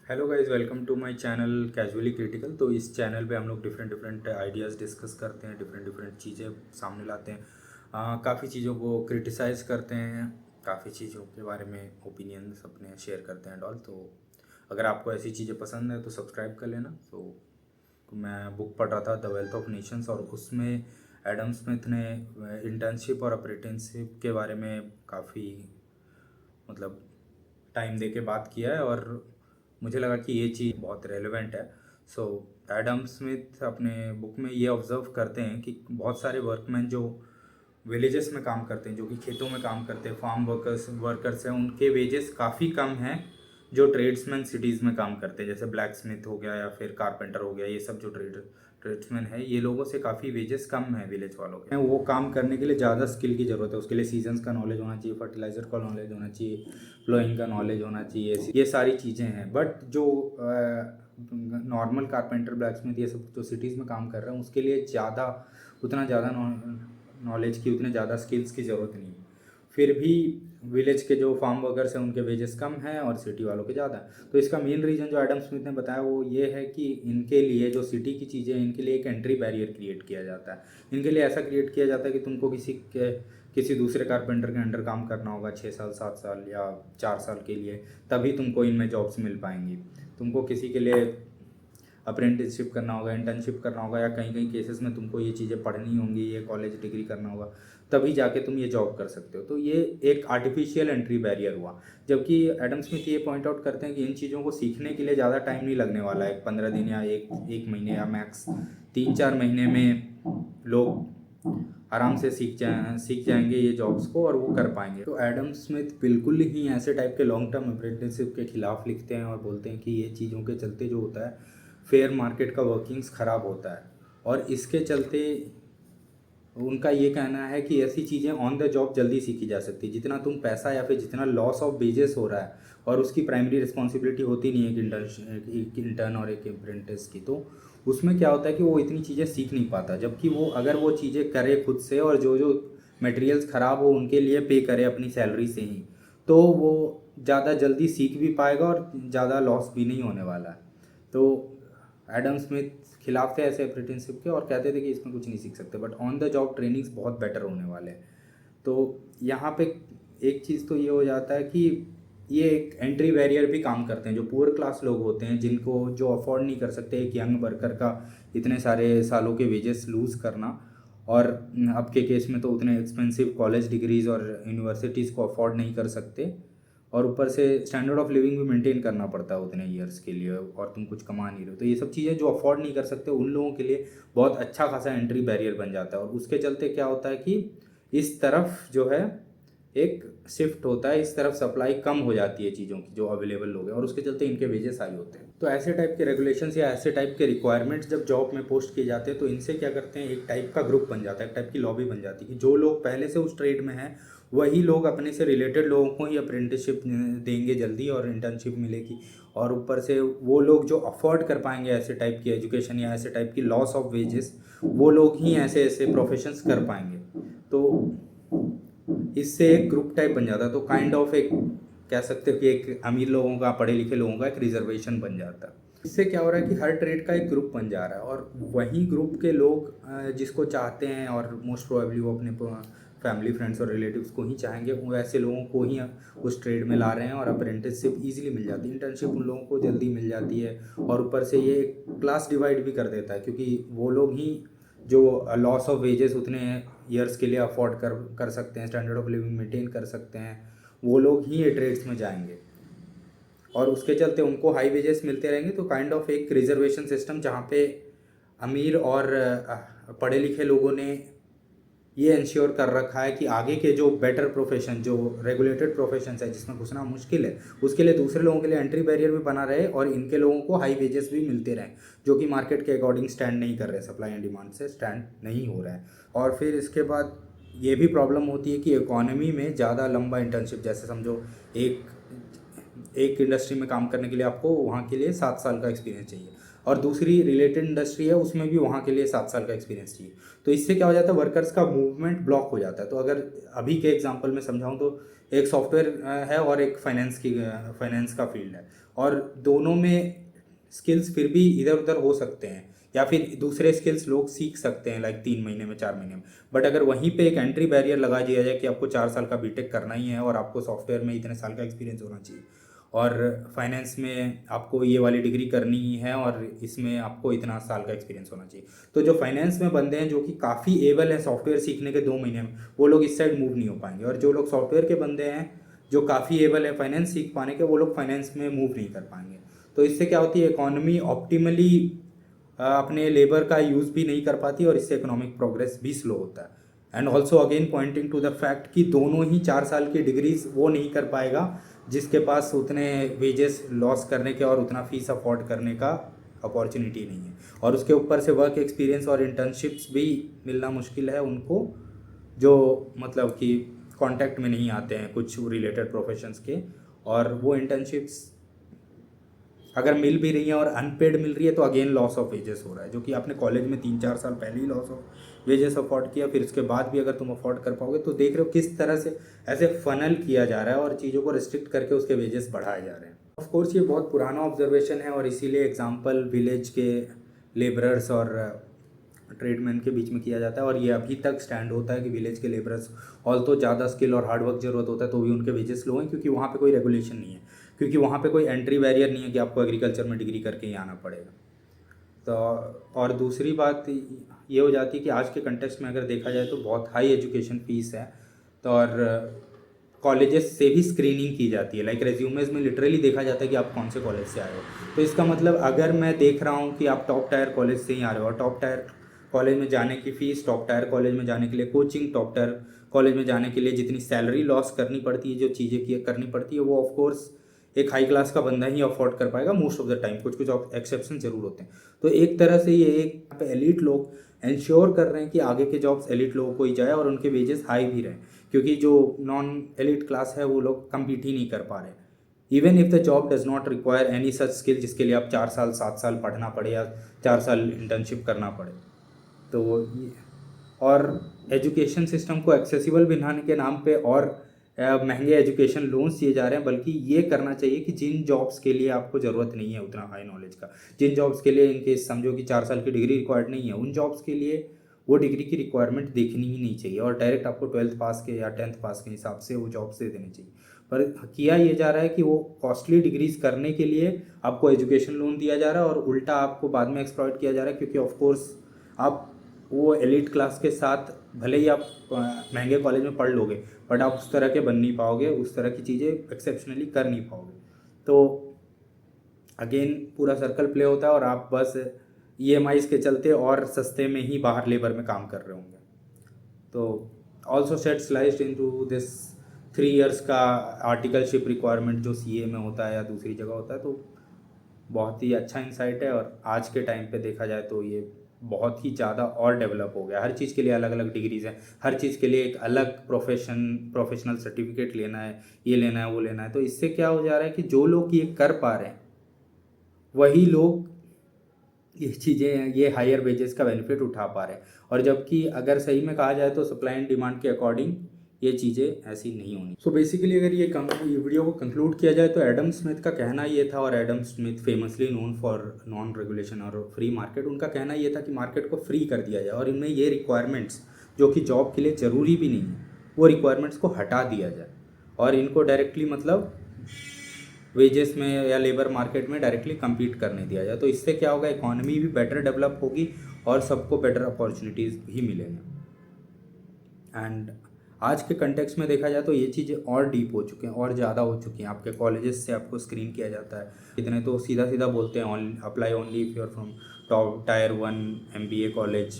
Hello guys, welcome to my channel casually critical. तो इस channel पे हम लोग डिफरेंट डिफरेंट आइडियाज़ डिस्कस करते हैं, डिफरेंट डिफरेंट चीज़ें सामने लाते हैं। काफ़ी चीज़ों को क्रिटिसाइज़ करते हैं, काफ़ी चीज़ों के बारे में ओपिनियंस अपने शेयर करते हैं। तो अगर आपको ऐसी चीज़ें पसंद है तो सब्सक्राइब कर लेना। तो मैं बुक पढ़ रहा था द वेल्थ ऑफ नेशंस, और उसमें एडम स्मिथ ने इंटर्नशिप और अप्रेंटिसशिप के बारे में काफ़ी मतलब टाइम दे के बात किया है, और मुझे लगा कि ये चीज़ बहुत रेलेवेंट है। सो एडम स्मिथ अपने बुक में ये ऑब्ज़र्व करते हैं कि बहुत सारे वर्कमैन जो विलेजेस में काम करते हैं, जो कि खेतों में काम करते हैं, फार्म वर्कर्स हैं, उनके वेजेस काफ़ी कम हैं जो ट्रेड्समैन सिटीज़ में काम करते हैं, जैसे ब्लैक स्मिथ हो गया या फिर कारपेंटर हो गया। ये सब जो ट्रेड्समैन है, ये लोगों से काफ़ी वेजेस कम है विलेज वालों के। वो काम करने के लिए ज़्यादा स्किल की ज़रूरत है। उसके लिए सीजन्स का नॉलेज होना चाहिए, फर्टिलाइज़र का नॉलेज होना चाहिए, फ्लोइंग का नॉलेज होना चाहिए, ये सारी चीज़ें हैं। बट जो नॉर्मल कारपेंटर, ब्लैक स्मिथ, ये सब जो सिटीज़ में काम कर रहे हैं, उसके लिए उतना ज़्यादा नॉलेज की, उतने ज़्यादा स्किल्स की ज़रूरत नहीं है। फिर भी विलेज के जो फार्म वर्कर्स हैं उनके वेजेस कम हैं और सिटी वालों के ज़्यादा हैं। तो इसका मेन रीज़न जो एडम स्मिथ ने बताया वो ये है कि इनके लिए जो सिटी की चीज़ें हैं, इनके लिए एक एंट्री बैरियर क्रिएट किया जाता है। इनके लिए ऐसा क्रिएट किया जाता है कि तुमको किसी दूसरे कारपेंटर के अंडर काम करना होगा 6 साल, 7 साल या 4 साल के लिए, तभी तुमको इनमें जॉब्स मिल पाएंगी। तुमको किसी के लिए अप्रेंटिसशिप करना होगा, इंटर्नशिप करना होगा, या कहीं कहीं केसेस में तुमको ये चीज़ें पढ़नी होंगी, ये कॉलेज डिग्री करना होगा, तभी जाके तुम ये जॉब कर सकते हो। तो ये एक आर्टिफिशियल एंट्री बैरियर हुआ। जबकि एडम स्मिथ ये पॉइंट आउट करते हैं कि इन चीज़ों को सीखने के लिए ज़्यादा टाइम नहीं लगने वाला है। 15 दिन या एक महीने या मैक्स 3-4 महीने में लोग आराम से सीख जाएंगे ये जॉब्स को, और वो कर पाएंगे। तो एडम स्मिथ बिल्कुल ही ऐसे टाइप के लॉन्ग टर्म अप्रेंटिसशिप के खिलाफ लिखते हैं और बोलते हैं कि ये चीज़ों के चलते जो होता है, फेयर मार्केट का वर्किंग्स ख़राब होता है। और इसके चलते उनका ये कहना है कि ऐसी चीज़ें ऑन द जॉब जल्दी सीखी जा सकती है। जितना तुम पैसा या फिर जितना लॉस ऑफ वेजेस हो रहा है, और उसकी प्राइमरी रिस्पॉन्सिबिलिटी होती नहीं है एक इंटर्न और एक अप्रेंटिस की, तो उसमें क्या होता है कि वो इतनी चीज़ें सीख नहीं पाता। जबकि वो अगर वो चीज़ें करे खुद से, और जो जो मटेरियल्स ख़राब हो उनके लिए पे करे अपनी सैलरी से ही, तो वो ज़्यादा जल्दी सीख भी पाएगा और ज़्यादा लॉस भी नहीं होने वाला है। तो एडम स्मिथ खिलाफ थे ऐसे अप्रेंटिसशिप के, और कहते थे कि इसमें कुछ नहीं सीख सकते, but on the job trainings बहुत बेटर होने वाले हैं। तो यहाँ पे एक चीज़ तो ये हो जाता है कि ये एक एंट्री बैरियर भी काम करते हैं। जो पुअर क्लास लोग होते हैं, जिनको जो अफोर्ड नहीं कर सकते एक यंग वर्कर का इतने सारे सालों के वेजेस लूज़ करना, और अब के केस में तो उतने एक्सपेंसिव कॉलेज डिग्रीज़ और यूनिवर्सिटीज़ को अफोर्ड नहीं कर सकते, और ऊपर से स्टैंडर्ड ऑफ लिविंग भी मेंटेन करना पड़ता है उतने ईयर्स के लिए, और तुम कुछ कमा नहीं रहे हो। तो ये सब चीज़ें जो अफोर्ड नहीं कर सकते उन लोगों के लिए बहुत अच्छा खासा एंट्री बैरियर बन जाता है। और उसके चलते क्या होता है कि इस तरफ जो है एक शिफ्ट होता है, इस तरफ सप्लाई कम हो जाती है चीज़ों की जो अवेलेबल लोग हैं, और उसके चलते इनके वेजेस हाई होते हैं। तो ऐसे टाइप के रेगुलेशंस या ऐसे टाइप के रिक्वायरमेंट्स जब जॉब में पोस्ट किए जाते हैं, तो इनसे क्या करते हैं, एक टाइप का ग्रुप बन जाता है, एक टाइप की लॉबी बन जाती है कि जो लोग पहले से उस ट्रेड में हैं वही लोग अपने से रिलेटेड लोगों को ही अप्रेंटिसशिप देंगे जल्दी, और इंटर्नशिप मिलेगी। और ऊपर से वो लोग जो अफोर्ड कर पाएंगे ऐसे टाइप की एजुकेशन या ऐसे टाइप की लॉस ऑफ वेजेस, वो लोग ही ऐसे ऐसे प्रोफेशंस कर पाएंगे। तो इससे एक ग्रुप टाइप बन जाता है। तो काइंड ऑफ एक कह सकते हो कि एक अमीर लोगों का, पढ़े लिखे लोगों का एक रिजर्वेशन बन जाता है। इससे क्या हो रहा है कि हर ट्रेड का एक ग्रुप बन जा रहा है, और वही ग्रुप के लोग जिसको चाहते हैं, और मोस्ट प्रोबेबली वो अपने फैमिली, फ्रेंड्स और रिलेटिव्स को ही चाहेंगे, वो ऐसे लोगों को ही उस ट्रेड में ला रहे हैं, और अप्रेंटिसशिप ईजिली मिल जाती है, इंटर्नशिप उन लोगों को जल्दी मिल जाती है। और ऊपर से ये क्लास डिवाइड भी कर देता है, क्योंकि वो लोग ही जो लॉस ऑफ वेजेस उतने ईयर्स के लिए अफोर्ड कर सकते हैं, स्टैंडर्ड ऑफ लिविंग मेंटेन कर सकते हैं, वो लोग ही ये ट्रेड्स में जाएंगे, और उसके चलते उनको हाई वेजेस मिलते रहेंगे। तो काइंड ऑफ एक रिजर्वेशन सिस्टम, जहाँ पे अमीर और पढ़े लिखे लोगों ने ये इंश्योर कर रखा है कि आगे के जो बेटर प्रोफेशन, जो रेगुलेटेड प्रोफेशन है जिसमें घुसना मुश्किल है, उसके लिए दूसरे लोगों के लिए एंट्री बैरियर भी बना रहे, और इनके लोगों को हाई वेजेस भी मिलते रहें, जो कि मार्केट के अकॉर्डिंग स्टैंड नहीं कर रहे, सप्लाई एंड डिमांड से स्टैंड नहीं हो रहा है। और फिर इसके बाद ये भी प्रॉब्लम होती है कि इकोनॉमी में ज़्यादा लंबा इंटर्नशिप, जैसे समझो एक एक इंडस्ट्री में काम करने के लिए आपको वहाँ के लिए 7 साल का एक्सपीरियंस चाहिए, और दूसरी रिलेटेड इंडस्ट्री है उसमें भी वहाँ के लिए 7 साल का एक्सपीरियंस चाहिए। तो इससे क्या हो जाता है, वर्कर्स का मूवमेंट ब्लॉक हो जाता है। तो अगर अभी के एग्जांपल में समझाऊँ तो एक सॉफ्टवेयर है और एक फाइनेंस का फील्ड है, और दोनों में स्किल्स फिर भी इधर उधर हो सकते हैं, या फिर दूसरे स्किल्स लोग सीख सकते हैं लाइक 3 महीने में, 4 महीने में। बट अगर वहीं पे एक एंट्री बैरियर लगा दिया जाए कि आपको 4 साल का बीटेक करना ही है और आपको सॉफ्टवेयर में इतने साल का एक्सपीरियंस होना चाहिए, और फाइनेंस में आपको ये वाली डिग्री करनी ही है और इसमें आपको इतना साल का एक्सपीरियंस होना चाहिए, तो जो फाइनेंस में बंदे हैं जो कि काफ़ी एबल है सॉफ्टवेयर सीखने के 2 महीने में, वो लोग इस साइड मूव नहीं हो पाएंगे। और जो लोग सॉफ्टवेयर के बंदे हैं जो काफ़ी एबल है फाइनेंस सीख पाने के, वो लोग फाइनेंस में मूव नहीं कर पाएंगे। तो इससे क्या होती है, इकॉनमी ऑप्टिमली अपने लेबर का यूज़ भी नहीं कर पाती, और इससे इकोनॉमिक प्रोग्रेस भी स्लो होता है। And also again pointing to the fact कि दोनों ही 4 साल की डिग्रीज वो नहीं कर पाएगा जिसके पास उतने वेजेस लॉस करने के और उतना फीस अफोर्ड करने का अपॉर्चुनिटी नहीं है, और उसके ऊपर से वर्क एक्सपीरियंस और इंटर्नशिप्स भी मिलना मुश्किल है उनको, जो मतलब कि कांटेक्ट में नहीं आते हैं कुछ रिलेटेड प्रोफेशंस के। और वो इंटर्नशिप्स अगर मिल भी रही है और अनपेड मिल रही है तो अगेन लॉस ऑफ वेजेस हो रहा है, जो कि आपने कॉलेज में 3-4 साल पहले ही लॉस ऑफ वेजेस अफोर्ड किया, फिर उसके बाद भी अगर तुम अफोर्ड कर पाओगे। तो देख रहे हो किस तरह से ऐसे फनल किया जा रहा है और चीज़ों को रिस्ट्रिक्ट करके उसके वेजेस बढ़ाए जा रहे हैं। ऑफ कोर्स ये बहुत पुराना ऑब्जर्वेशन है, और इसीलिए एग्जाम्पल विलेज के लेबरर्स और ट्रेडमैन के बीच में किया जाता है, और ये अभी तक स्टैंड होता है कि विलेज के लेबरर्स ऑल तो ज़्यादा स्किल और हार्डवर्क ज़रूरत होता है तो भी उनके वेजेस लो हैं, क्योंकि वहाँ पे कोई रेगुलेशन नहीं है, क्योंकि वहाँ पे कोई एंट्री बैरियर नहीं है कि आपको एग्रीकल्चर में डिग्री करके ही आना पड़ेगा। तो और दूसरी बात ये हो जाती है कि आज के कंटेक्स्ट में अगर देखा जाए तो बहुत हाई एजुकेशन फीस है, तो और कॉलेजेस से भी स्क्रीनिंग की जाती है, लाइक रेज्यूमेज में लिटरली देखा जाता है कि आप कौन से कॉलेज से आए हो। तो इसका मतलब अगर मैं देख रहा हूँ कि आप टॉप टायर कॉलेज से ही आ रहे हो, और टॉप टायर कॉलेज में जाने की फ़ीस, टॉप टायर कॉलेज में जाने के लिए कोचिंग, टॉप टायर कॉलेज में जाने के लिए जितनी सैलरी लॉस करनी पड़ती है, जो चीज़ें करनी पड़ती है, वो ऑफकोर्स एक हाई क्लास का बंदा ही अफोर्ड कर पाएगा मोस्ट ऑफ द टाइम। कुछ कुछ एक्सेप्शन जरूर होते हैं। तो एक तरह से ये एक एलिट लोग इंश्योर कर रहे हैं कि आगे के जॉब्स एलिट लोगों को ही जाए और उनके वेजेस हाई भी रहें, क्योंकि जो नॉन एलिट क्लास है वो लोग कम्पीट ही नहीं कर पा रहे। Even if the job does not require any such skill जिसके लिए आप 4 साल 7 साल पढ़ना पड़े या 4 साल इंटर्नशिप करना पड़े। तो ये और एजुकेशन सिस्टम को एक्सेसिबल बनाने के नाम पे और महंगे एजुकेशन लोन्स दिए जा रहे हैं, बल्कि ये करना चाहिए कि जिन जॉब्स के लिए आपको ज़रूरत नहीं है उतना हाई नॉलेज का, जिन जॉब्स के लिए इनकेस समझो कि 4 साल की डिग्री रिक्वायर्ड नहीं है, उन जॉब्स के लिए वो डिग्री की रिक्वायरमेंट देखनी ही नहीं चाहिए, और डायरेक्ट आपको 12th पास के या 10th पास के हिसाब से वो जॉब्स दे देनी चाहिए। पर किया ये जा रहा है कि वो कॉस्टली डिग्रीज करने के लिए आपको एजुकेशन लोन दिया जा रहा है, और उल्टा आपको बाद में एक्सप्लॉइट किया जा रहा है, क्योंकि ऑफकोर्स आप वो एलिट क्लास के साथ भले ही आप महंगे कॉलेज में पढ़ लोगे, बट आप उस तरह के बन नहीं पाओगे, उस तरह की चीज़ें एक्सेप्शनली कर नहीं पाओगे। तो अगेन पूरा सर्कल प्ले होता है, और आप बस EMIs के चलते और सस्ते में ही बाहर लेबर में काम कर रहे होंगे। तो also set sliced into this 3 years का आर्टिकलशिप रिक्वायरमेंट जो CA में होता है या दूसरी जगह होता है। तो बहुत ही अच्छा इंसाइट है, और आज के टाइम पे देखा जाए तो ये बहुत ही ज़्यादा और डेवलप हो गया। हर चीज़ के लिए अलग अलग डिग्रीज़ हैं, हर चीज़ के लिए एक अलग प्रोफेशनल सर्टिफिकेट लेना है, ये लेना है, वो लेना है। तो इससे क्या हो जा रहा है कि जो लोग ये कर पा रहे हैं वही लोग ये चीज़ें, ये हायर वेजेस का बेनिफिट उठा पा रहे हैं, और जबकि अगर सही में कहा जाए तो सप्लाई एंड डिमांड के अकॉर्डिंग ये चीज़ें ऐसी नहीं होनी। सो बेसिकली अगर ये वीडियो को कंक्लूड किया जाए तो एडम स्मिथ का कहना ये था, और Adam Smith famously known for non regulation और फ्री मार्केट, उनका कहना ये था कि मार्केट को फ्री कर दिया जाए, और इनमें ये रिक्वायरमेंट्स जो कि जॉब के लिए ज़रूरी भी नहीं है, वो रिक्वायरमेंट्स को हटा दिया जाए, और इनको डायरेक्टली मतलब वेजेस में या लेबर मार्केट में डायरेक्टली compete करने दिया जाए। तो इससे क्या होगा, इकॉनमी भी बेटर डेवलप होगी और सबको बेटर अपॉर्चुनिटीज़ भी मिलेंगे। एंड आज के कंटेक्स्ट में देखा जाए तो ये चीज़ें और डीप हो चुके हैं और ज़्यादा हो चुकी हैं। आपके कॉलेजेस से आपको स्क्रीन किया जाता है, इतने तो सीधा सीधा बोलते हैं apply only if you are from top tier 1 MBA college.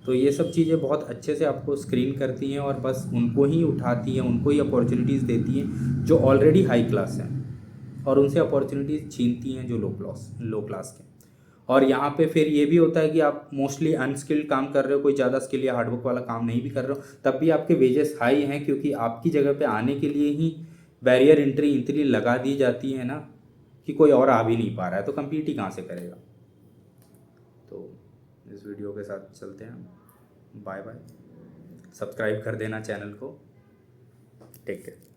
तो ये सब चीज़ें बहुत अच्छे से आपको स्क्रीन करती हैं, और बस उनको ही उठाती हैं, उनको ही अपॉर्चुनिटीज़ देती हैं जो ऑलरेडी हाई क्लास हैं, और उनसे अपॉर्चुनिटीज़ छीनती हैं जो लो क्लास के। और यहाँ पे फिर ये भी होता है कि आप मोस्टली अनस्किल्ड काम कर रहे हो, कोई ज़्यादा स्किल या हार्डवर्क वाला काम नहीं भी कर रहे हो, तब भी आपके वेजेस हाई हैं, क्योंकि आपकी जगह पे आने के लिए ही बैरियर एंट्री इतनी लगा दी जाती है ना कि कोई और आ भी नहीं पा रहा है, तो कम्पीट ही कहाँ से करेगा। तो इस वीडियो के साथ चलते हैं, बाय बाय। सब्सक्राइब कर देना चैनल को। Take care.